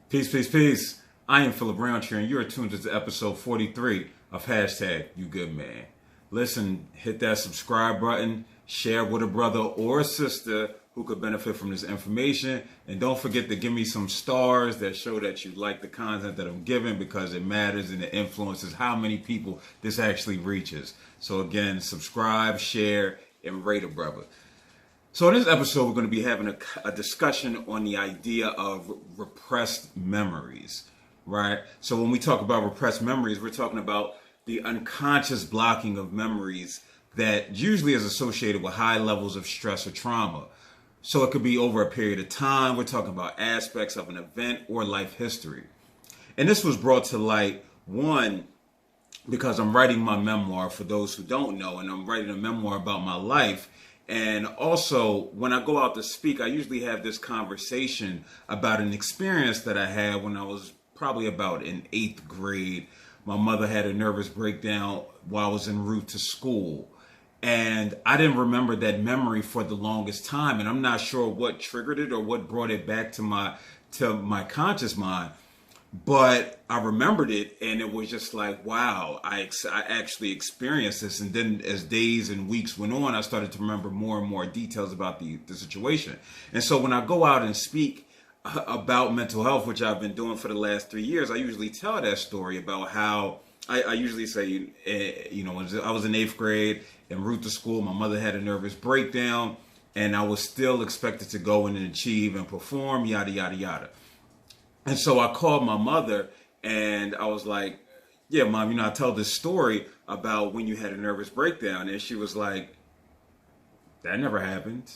Peace, peace, peace. I am Philip Roundtree, and you are tuned to episode 43 of Hashtag You Good Man. Listen, hit that subscribe button, share with a brother or a sister who could benefit from this information, and don't forget to give me some stars that show that you like the content that I'm giving, because it matters and it influences how many people this actually reaches. So again, subscribe, share, and rate a brother. So in this episode, we're going to be having a discussion on the idea of repressed memories, right? So when we talk about repressed memories, we're talking about the unconscious blocking of memories that usually is associated with high levels of stress or trauma. So it could be over a period of time. We're talking about aspects of an event or life history. And this was brought to light, one, because I'm writing my memoir, for those who don't know, and I'm writing a memoir about my life. And also, when I go out to speak, I usually have this conversation about an experience that I had when I was probably about in 8th grade. My mother had a nervous breakdown while I was en route to school. And I didn't remember that memory for the longest time. And I'm not sure what triggered it or what brought it back to my conscious mind. But I remembered it, and it was just like, wow, I actually experienced this. And then as days and weeks went on, I started to remember more and more details about the situation. And so when I go out and speak about mental health, which I've been doing for the last 3 years, I usually tell that story about how I usually say, when I was in 8th grade, en route to school, my mother had a nervous breakdown, and I was still expected to go in and achieve and perform, yada, yada, yada. And so I called my mother and I was like, yeah, Mom, I tell this story about when you had a nervous breakdown. And she was like, that never happened.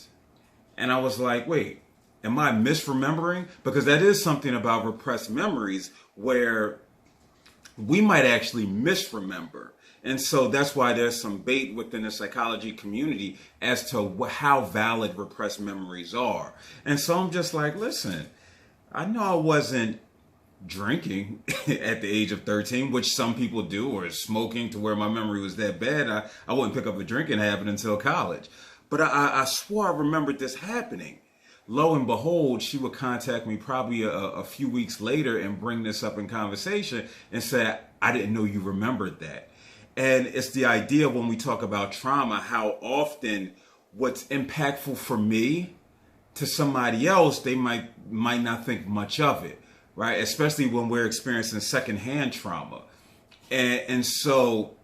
And I was like, wait, am I misremembering? Because that is something about repressed memories where we might actually misremember. And so that's why there's some debate within the psychology community as to how valid repressed memories are. And so I'm just like, listen, I know I wasn't drinking at the age of 13, which some people do, or smoking to where my memory was that bad. I wouldn't pick up a drinking habit until college. But I swore I remembered this happening. Lo and behold, she would contact me probably a few weeks later and bring this up in conversation and say, I didn't know you remembered that. And it's the idea when we talk about trauma, how often what's impactful for me to somebody else, they might not think much of it, right? Especially when we're experiencing secondhand trauma. And so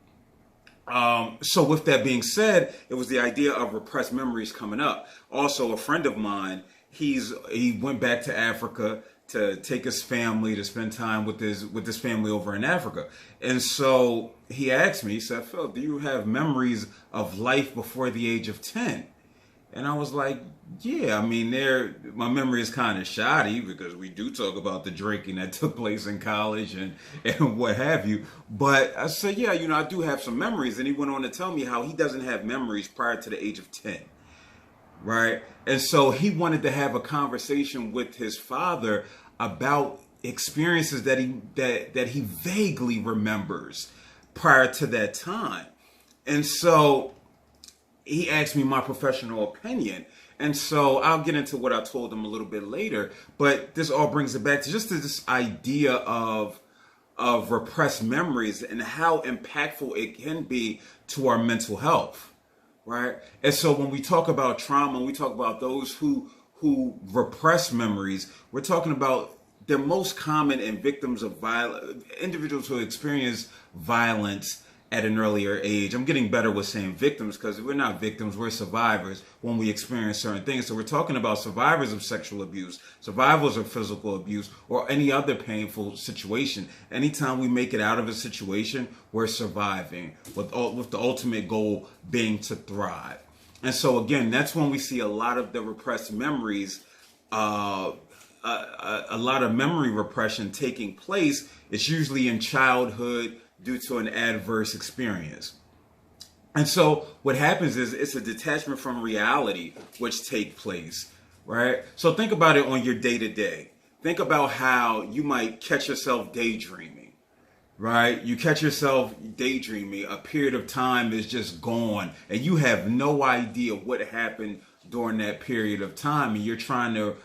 with that being said, it was the idea of repressed memories coming up. Also, a friend of mine, he went back to Africa to take his family to spend time with his family over in Africa. And so he asked me, he said, Phil, do you have memories of life before the age of 10? And I was like, yeah, my memory is kind of shoddy because we do talk about the drinking that took place in college and what have you. But I said, yeah, I do have some memories. And he went on to tell me how he doesn't have memories prior to the age of 10. Right. And so he wanted to have a conversation with his father about experiences that he vaguely remembers prior to that time. And so he asked me my professional opinion. And so I'll get into what I told him a little bit later. But this all brings it back to just this idea of repressed memories and how impactful it can be to our mental health. Right. And so when we talk about trauma, we talk about those who repress memories, we're talking about they're most common in victims of violence, individuals who experience violence at an earlier age. I'm getting better with saying victims because we're not victims, we're survivors when we experience certain things. So we're talking about survivors of sexual abuse, survivors of physical abuse, or any other painful situation. Anytime we make it out of a situation, we're surviving with the ultimate goal being to thrive. And so again, that's when we see a lot of the repressed memories, a lot of memory repression taking place. It's usually in childhood, due to an adverse experience. And so what happens is it's a detachment from reality which take place, right? So think about it on your day-to-day. Think about how you might catch yourself daydreaming, right? You catch yourself daydreaming, a period of time is just gone, and you have no idea what happened during that period of time, and you're trying to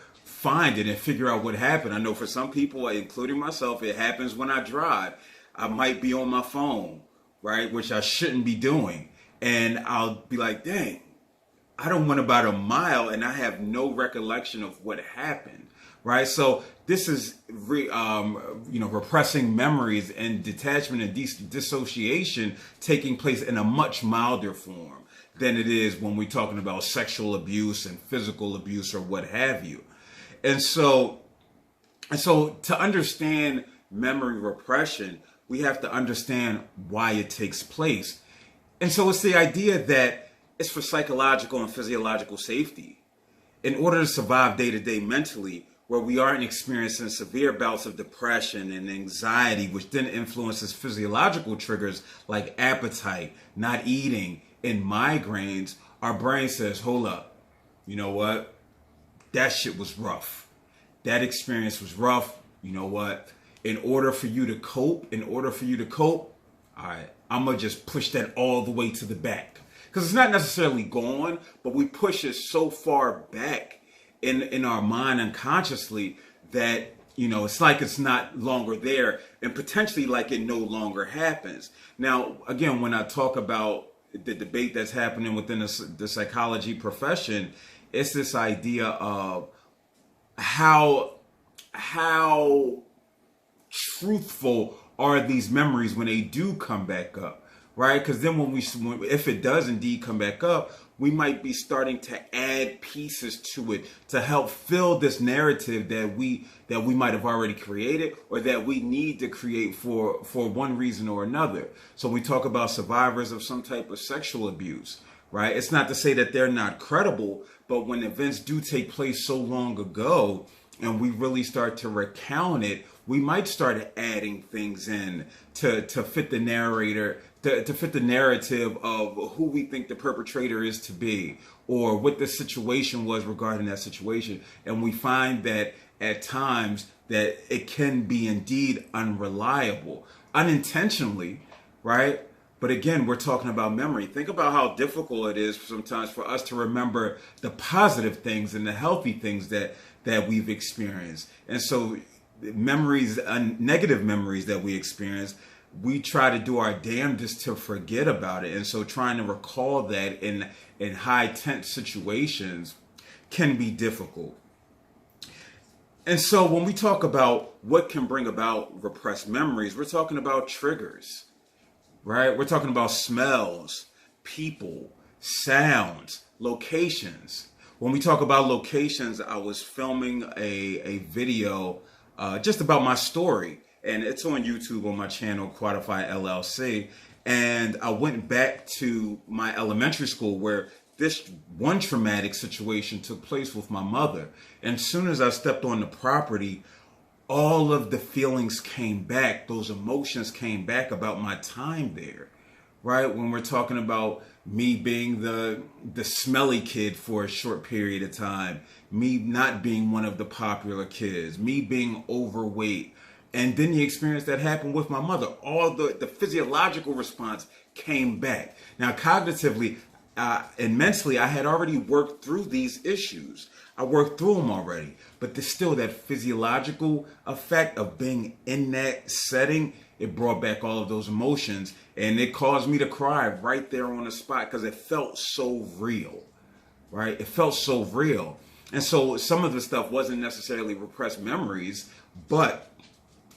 find it and figure out what happened. I know for some people, including myself, it happens when I drive. I might be on my phone, right, which I shouldn't be doing. And I'll be like, dang, I done went about a mile and I have no recollection of what happened, right? So this is, repressing memories and detachment and dissociation taking place in a much milder form than it is when we're talking about sexual abuse and physical abuse or what have you. And so to understand memory repression, we have to understand why it takes place. And so it's the idea that it's for psychological and physiological safety. In order to survive day to day mentally, where we aren't experiencing severe bouts of depression and anxiety, which then influences physiological triggers like appetite, not eating, and migraines, our brain says, hold up, you know what? That shit was rough. That experience was rough. You know what? In order for you to cope, all right, I'm going to just push that all the way to the back. Because it's not necessarily gone, but we push it so far back in our mind unconsciously that, it's like it's not longer there and potentially like it no longer happens. Now, again, when I talk about the debate that's happening within the psychology profession, it's this idea of how truthful are these memories when they do come back up, right? Because then if it does indeed come back up, we might be starting to add pieces to it to help fill this narrative that we might have already created or that we need to create for one reason or another. So we talk about survivors of some type of sexual abuse, right? It's not to say that they're not credible, but when events do take place so long ago and we really start to recount it, we might start adding things in to fit the narrator, to fit the narrative of who we think the perpetrator is to be, or what the situation was regarding that situation. And we find that at times that it can be indeed unreliable, unintentionally, right? But again, we're talking about memory. Think about how difficult it is sometimes for us to remember the positive things and the healthy things that we've experienced. And so memories, negative memories that we experience, we try to do our damnedest to forget about it. And so trying to recall that in high tense situations can be difficult. And so when we talk about what can bring about repressed memories, we're talking about triggers, right? We're talking about smells, people, sounds, locations. When we talk about locations, I was filming a video just about my story, and it's on YouTube on my channel, Quantify LLC. And I went back to my elementary school where this one traumatic situation took place with my mother. And as soon as I stepped on the property, all of the feelings came back. Those emotions came back about my time there, right? When we're talking about me being the smelly kid for a short period of time, me not being one of the popular kids, me being overweight. And then the experience that happened with my mother, all the physiological response came back. Now, cognitively and mentally, I had already worked through these issues. I worked through them already. But there's still that physiological effect of being in that setting. It brought back all of those emotions. And it caused me to cry right there on the spot because it felt so real, right? It felt so real. And so some of the stuff wasn't necessarily repressed memories, but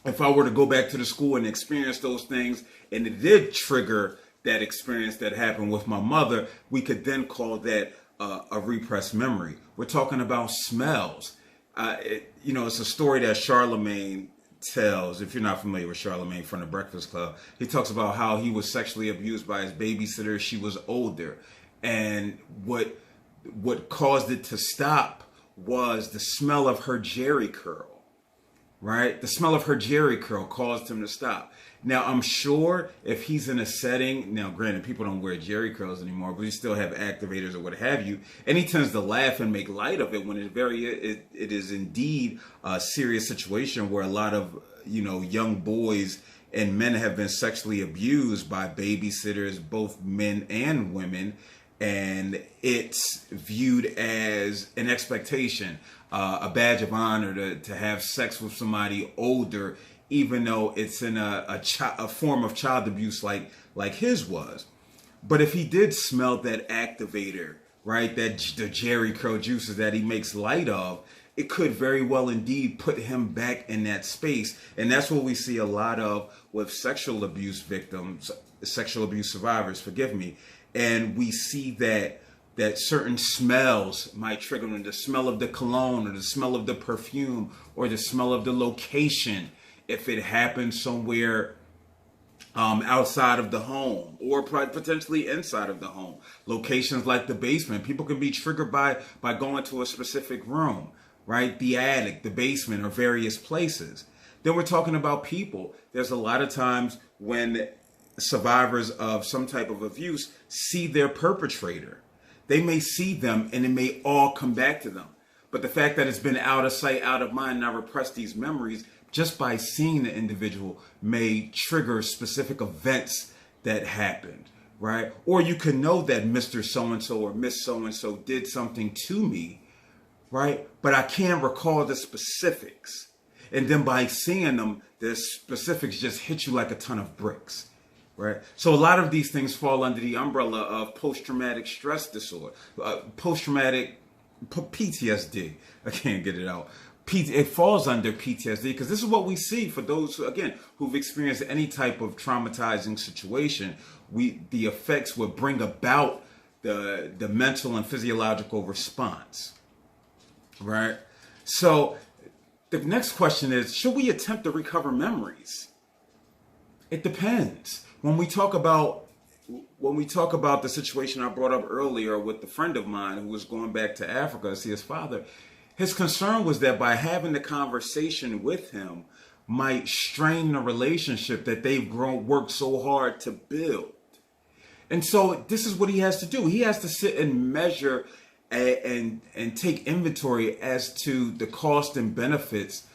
if I were to go back to the school and experience those things, and it did trigger that experience that happened with my mother, we could then call that a repressed memory. We're talking about smells. It's a story that Charlemagne tells. If you're not familiar with Charlemagne from the Breakfast Club, he talks about how he was sexually abused by his babysitter. She was older. And what caused it to stop was the smell of her jerry curl. Right? The smell of her jerry curl caused him to stop. Now, I'm sure if he's in a setting, now granted, people don't wear jerry curls anymore, but you still have activators or what have you, and he tends to laugh and make light of it when it is indeed a serious situation where a lot of, young boys and men have been sexually abused by babysitters, both men and women. and it's viewed as an expectation, a badge of honor to have sex with somebody older, even though it's in a form of child abuse like his was. But if he did smell that activator, right, that the Jerry curl juices that he makes light of, it could very well indeed put him back in that space. And that's what we see a lot of with sexual abuse victims, sexual abuse survivors, forgive me. And we see that certain smells might trigger them, the smell of the cologne or the smell of the perfume or the smell of the location, if it happens somewhere outside of the home or potentially inside of the home. Locations like the basement, people can be triggered by going to a specific room, right? The attic, the basement, or various places. Then we're talking about people. There's a lot of times when survivors of some type of abuse see their perpetrator. They may see them and it may all come back to them. But the fact that it's been out of sight, out of mind, and I repress these memories just by seeing the individual may trigger specific events that happened, right? Or you can know that Mr. So-and-so or Miss So-and-so did something to me, right? But I can't recall the specifics. And then by seeing them, the specifics just hit you like a ton of bricks, right? So a lot of these things fall under the umbrella of post-traumatic stress disorder, post-traumatic PTSD. I can't get it out. It falls under PTSD because this is what we see for those, again, who've experienced any type of traumatizing situation. The effects would bring about the mental and physiological response, right? So the next question is, should we attempt to recover memories? It depends. When we talk about the situation I brought up earlier with the friend of mine who was going back to Africa to see his father, his concern was that by having the conversation with him might strain the relationship that they've worked so hard to build. And so this is what he has to do. He has to sit and measure and take inventory as to the cost and benefits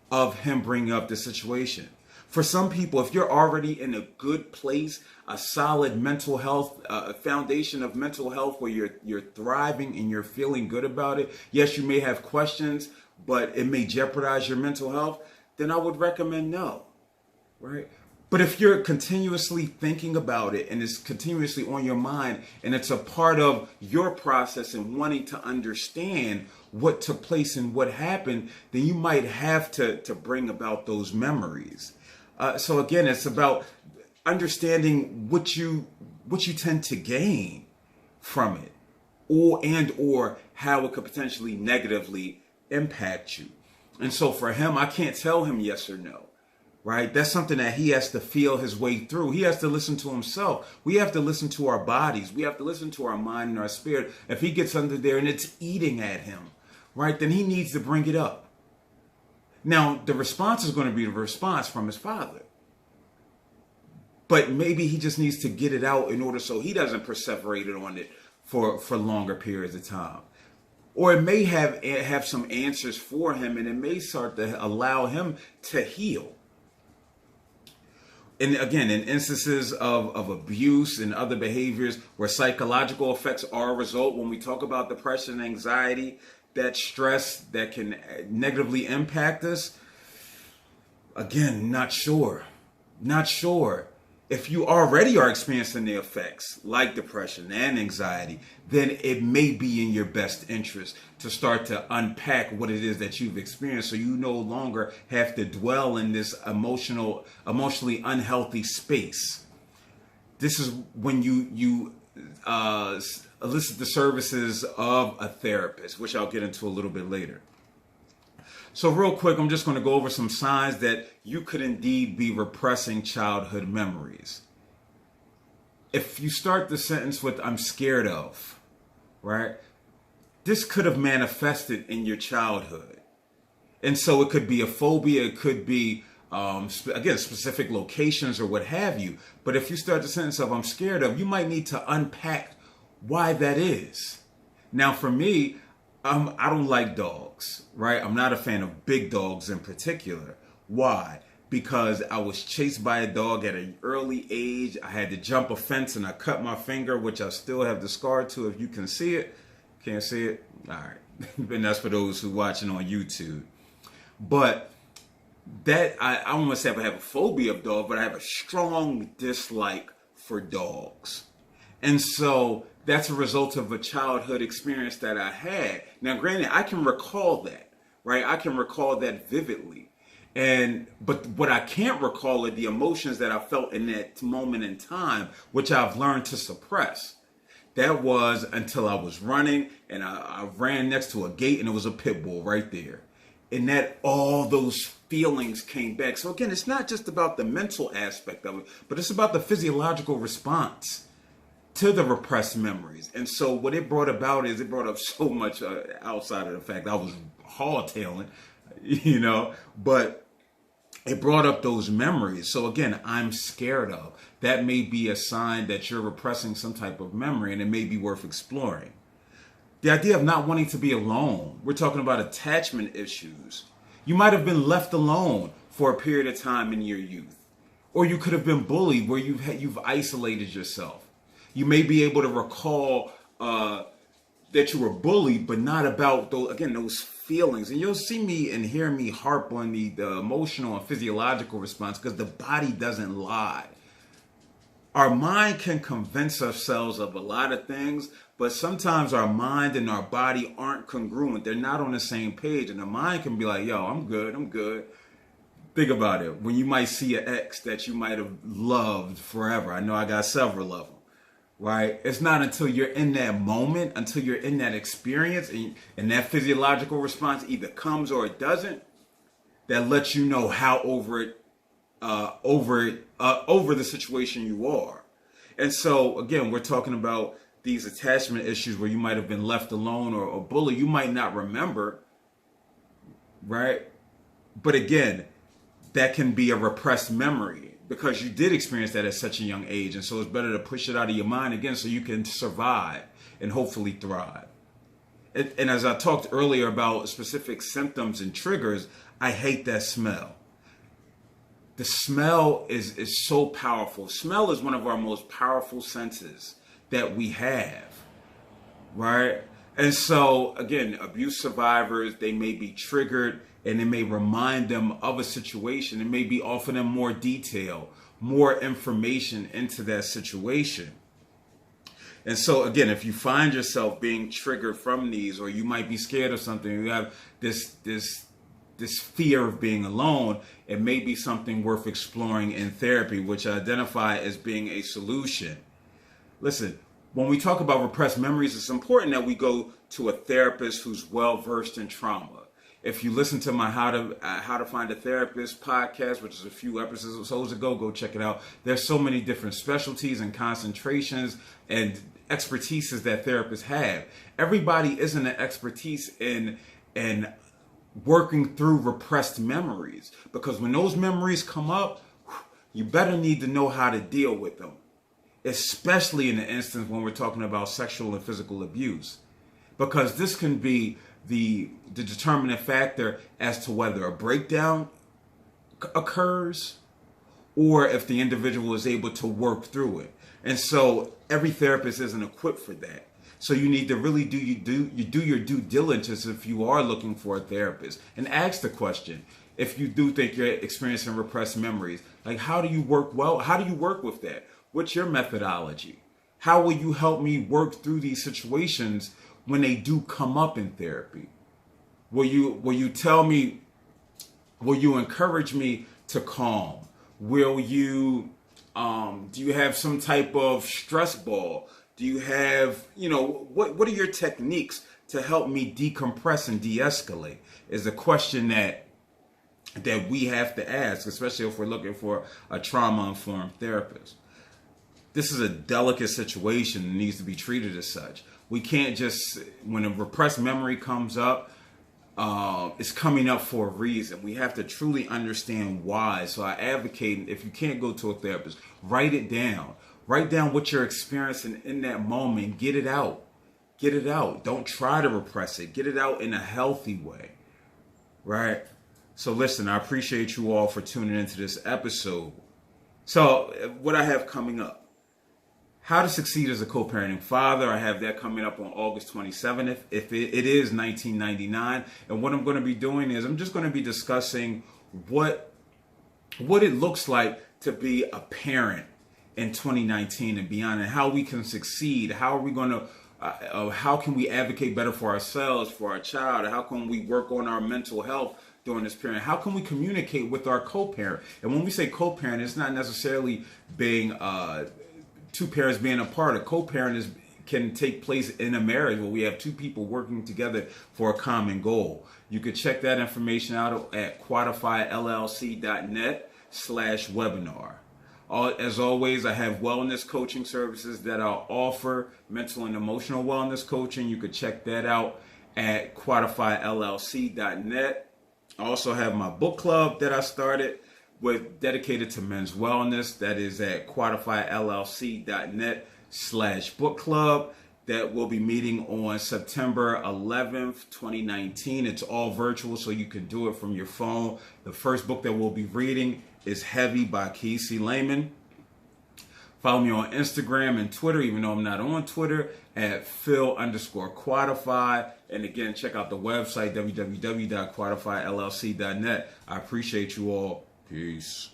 of him bringing up the situation. For some people, if you're already in a good place, a solid mental health, a foundation of mental health where you're thriving and you're feeling good about it, yes, you may have questions, but it may jeopardize your mental health, then I would recommend no, right? But if you're continuously thinking about it and it's continuously on your mind and it's a part of your process and wanting to understand what took place and what happened, then you might have to bring about those memories. So again, it's about understanding what you tend to gain from it, or how it could potentially negatively impact you. And so for him, I can't tell him yes or no, right? That's something that he has to feel his way through. He has to listen to himself. We have to listen to our bodies. We have to listen to our mind and our spirit. If he gets under there and it's eating at him, right, then he needs to bring it up. Now, the response is going to be the response from his father. But maybe he just needs to get it out in order so he doesn't perseverate on it for longer periods of time. Or it may have some answers for him, and it may start to allow him to heal. And again, in instances of abuse and other behaviors where psychological effects are a result, when we talk about depression, anxiety, that stress that can negatively impact us, again, not sure. If you already are experiencing the effects like depression and anxiety, then it may be in your best interest to start to unpack what it is that you've experienced so you no longer have to dwell in this emotionally unhealthy space. This is when you elicit the services of a therapist, which I'll get into a little bit later. So real quick, I'm just going to go over some signs that you could indeed be repressing childhood memories. If you start the sentence with "I'm scared of," right? This could have manifested in your childhood. And so it could be a phobia, it could be, again, specific locations or what have you. But if you start the sentence of "I'm scared of," you might need to unpack why that is. Now, for me, I don't like dogs, right? I'm not a fan of big dogs in particular. Why? because I was chased by a dog at an early age. I had to jump a fence and I cut my finger, which I still have the scar to. If you can see it, can't see it? All right. And that's for those who watching on YouTube. But that, I don't want to say I have a phobia of dogs, but I have a strong dislike for dogs. And so that's a result of a childhood experience that I had. Now, granted, I can recall that, right? I can recall that vividly. But what I can't recall are the emotions that I felt in that moment in time, which I've learned to suppress. That was until I was running and I ran next to a gate and it was a pit bull right there. And that all those feelings came back. So again, it's not just about the mental aspect of it, but it's about the physiological response to the repressed memories. And so what it brought about is it brought up so much outside of the fact I was hardtailing, but it brought up those memories. So again, I'm scared of. That may be a sign that you're repressing some type of memory and it may be worth exploring. The idea of not wanting to be alone. We're talking about attachment issues. You might have been left alone for a period of time in your youth. Or you could have been bullied where you've isolated yourself. You may be able to recall that you were bullied, but not about those feelings. And you'll see me and hear me harp on the emotional and physiological response because the body doesn't lie. Our mind can convince ourselves of a lot of things, but sometimes our mind and our body aren't congruent. They're not on the same page. And the mind can be like, yo, I'm good. Think about it. When you might see an ex that you might have loved forever. I know I got several of them. Right? It's not until you're in that moment, until you're in that experience and that physiological response either comes or it doesn't, that lets you know how over the situation you are. And so again, we're talking about these attachment issues where you might have been left alone or bullied. You might not remember, right? But again, that can be a repressed memory, because you did experience that at such a young age. And so it's better to push it out of your mind again so you can survive and hopefully thrive. And as I talked earlier about specific symptoms and triggers, I hate that smell. The smell is so powerful. Smell is one of our most powerful senses that we have, right? And so, again, abuse survivors, they may be triggered and it may remind them of a situation. It may be offering them more detail, more information into that situation. And so, again, if you find yourself being triggered from these, or you might be scared of something, you have this fear of being alone, it may be something worth exploring in therapy, which I identify as being a solution. Listen, when we talk about repressed memories, it's important that we go to a therapist who's well-versed in trauma. If you listen to my How to Find a Therapist podcast, which is a few episodes ago, go check it out. There's so many different specialties and concentrations and expertises that therapists have. Everybody isn't an expertise in working through repressed memories, because when those memories come up, you better need to know how to deal with them, especially in the instance when we're talking about sexual and physical abuse, because this can be the determinant factor as to whether a breakdown occurs or if the individual is able to work through it. And so every therapist isn't equipped for that. So you need to really do your due diligence if you are looking for a therapist, and ask the question, if you do think you're experiencing repressed memories, like, how do you work with that? What's your methodology? How will you help me work through these situations when they do come up in therapy? Will you tell me, will you encourage me to calm? Will you, do you have some type of stress ball? Do you have, what are your techniques to help me decompress and de-escalate? Is a question that we have to ask, especially if we're looking for a trauma-informed therapist. This is a delicate situation and needs to be treated as such. We can't just, when a repressed memory comes up, it's coming up for a reason. We have to truly understand why. So I advocate, if you can't go to a therapist, write it down. Write down what you're experiencing in that moment. Get it out. Get it out. Don't try to repress it. Get it out in a healthy way, right? So listen, I appreciate you all for tuning into this episode. So what I have coming up. How to succeed as a co-parenting father. I have that coming up on August 27th. If it is 1999. And what I'm going to be doing is I'm just going to be discussing what it looks like to be a parent in 2019 and beyond, and how we can succeed. How are we going to, how can we advocate better for ourselves, for our child? How can we work on our mental health during this period? How can we communicate with our co-parent? And when we say co-parent, it's not necessarily being two parents being apart. A co-parent can take place in a marriage where we have two people working together for a common goal. You can check that information out at quantifyllc.net/webinar. As always, I have wellness coaching services that I'll offer, mental and emotional wellness coaching. You could check that out at quantifyllc.net. I also have my book club that I started dedicated to men's wellness. That is at quantifyllc.net/book club. That will be meeting on September 11th, 2019. It's all virtual, so you can do it from your phone. The first book that we'll be reading is Heavy by Casey Lehman. Follow me on Instagram and Twitter, even though I'm not on Twitter, at Phil_Quantify. And again, check out the website, www.quantifyllc.net. I appreciate you all. Peace.